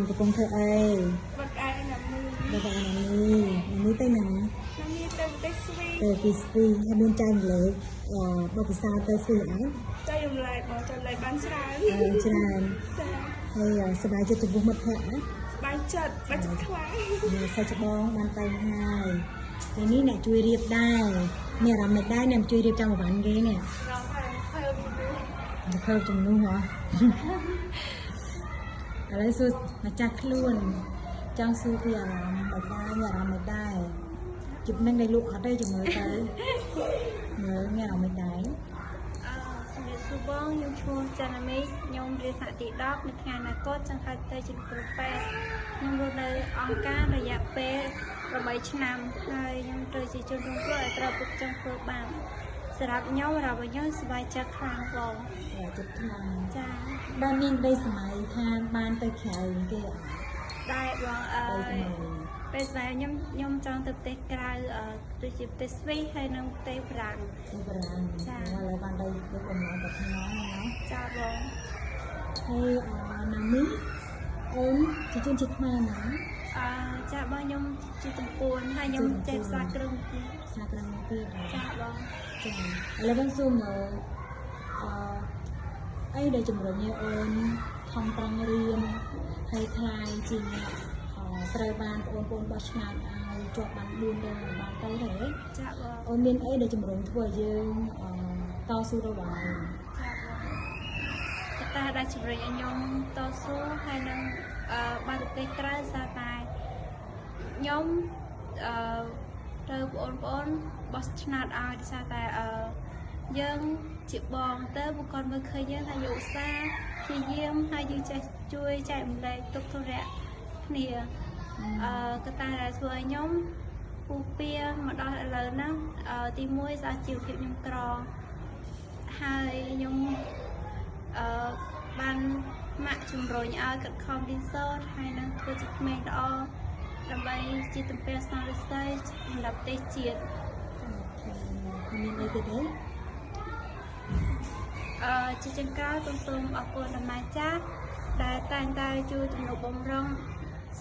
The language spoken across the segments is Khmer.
កំពុងធ្វើអីបាត់អាយណាមីបាត់អានេះទៅណាទៅស្វីទៅពីស្វីហើយមានចាញ់លើបបិសាទៅស្វីអីទៅយំឡែកបងចង់ឡែកបានច្រើនហើយសប្បាយចិត្តចំពោះមិត្តភក្តិណាសប្បាយចិត្តខ្លាំងសាច់ច្បងបានទៅហើយថ្ងៃនេះអ្នកជួយរៀបដែរមានអារម្មណ៍មិនដែរអ្នកជួយរៀបចំអវ៉ាន់គេនេះភើបជំនួសហ៎ឥឡូវសួរម្ចាស់ខ្លួនចង់សួរពីអារម្មណ៍បើដែរមានអារម្មណ៍មិនដែរជិបនឹងได้លក់អត់ទេជំនួយទៅមើលមានអារម្មណ៍មិនដែរជំរាបសួរបងខ្ញុំឈ្មោះច័ន្ទមេឃខ្ញុំរៀនថ្នាក់ទី10នៅថ្ងៃអនាគតចង់ទៅជាគ្រូពេទ្យខ្ញុំរស់នៅអង្គការរយៈពេល8ឆ្នាំហើយខ្ញុំត្រូវជាជនរងគ្រោះដែលត្រូវពុកចង់ធ្វើបាបសម្រាប់ខ្ញុំសប្បាយចិត្តខ្លាំងបងចិត្តខ្លាំងចាបានមានដីសម័យថាបានទៅក្រៅគេដែរបងពេលស្វែងខ្ញុំចង់ទៅប្រទេសក្រៅដូចជាប្រទេសស្វីសហើយនិងប្រទេសបារាំងចាឥឡូវបានទៅបំណងទៅខាងណាចាបងហើយណាមីអូនជាជនជាតិខ្មែរណាចាបងខ្ញុំជាតំពួនហើយខ្ញុំចេះភាសាគ្រឿងទៀតចាបងចាឥឡូវបងសួរមើលអីដែលជំរុញឲ្យអូនខំប្រឹងរៀនហើយខ្លាយជាត្រូវបានបងប្អូនបោះឆ្នោតឲ្យជាប់បាន4ដល់បានទៅទេចាបងអូនមានអីដែលជំរុញធ្វើឲ្យយើងតស៊ូទៅបានចាបងកត្តាដែលជំរុញឲ្យខ្ញុំតស៊ូហើយនឹងបានប្រទេសក្រៅសារតែខ្ញុំត្រូវបងប្អូនបោះឆ្នោតឲ្យដោយសារតែយើងជាបងទៅបុគ្គលមើលឃើញយើងថាយើងឧស្សាហ៍ព្យាយាមហើយយើងចេះជួយចែករំលែកទុក្ខធុរៈគ្នាកត្តាដែលធ្វើឲ្យខ្ញុំពុះពៀមកដល់ឥឡូវហ្នឹងទី1សារជីវភាពខ្ញុំក្រហើយខ្ញុំបានម៉ាក់ជំរុញឲ្យកាត់ខំរៀនសូត្រហើយនឹងធ្វើជាក្មេងល្អដើម្បីជាតំពេញស្នើស្ដីសម្រាប់ប្រទេសជាតិមានអីទៀតទេជាចុងក្រោយសូមអរគុណដល់ម៉ែចាស់ដែលតែងតែជួយទំនុកបម្រុង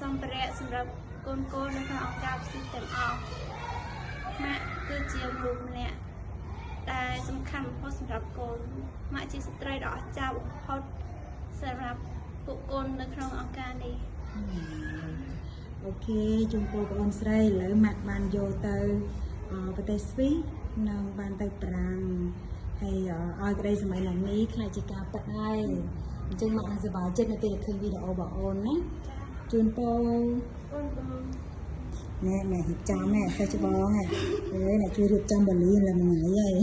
សម្ភារៈសម្រាប់កូននៅក្នុងអង្គការផ្សេងទាំងអស់ម៉ាក់គឺជាមនុស្សម្នាក់ដែលសំខាន់បំផុតសម្រាប់កូនម៉ាក់ជាស្ត្រីដ៏អស្ចារ្យបំផុតសម្រាប់ពួកកូននៅក្នុងអង្គការនេះអូខេជូនពរបងស្រីឥឡូវម៉ាក់បានយកទៅប្រទេសស្វីសនិងបានទៅប្រាំងហើយឲ្យក្តីសម័យឡើងនេះខ្លាចជាការប៉ັດហើយអញ្ចឹងម៉ាក់នឹងសប្បាយចិត្តនៅពេលឃើញវីដេអូរបស់អូនណាជូនពរណែរៀបចំណែសាច់ច្បងហ៎អ្នកជួយរៀបចំបលីឡើងមួយថ្ងៃហើយ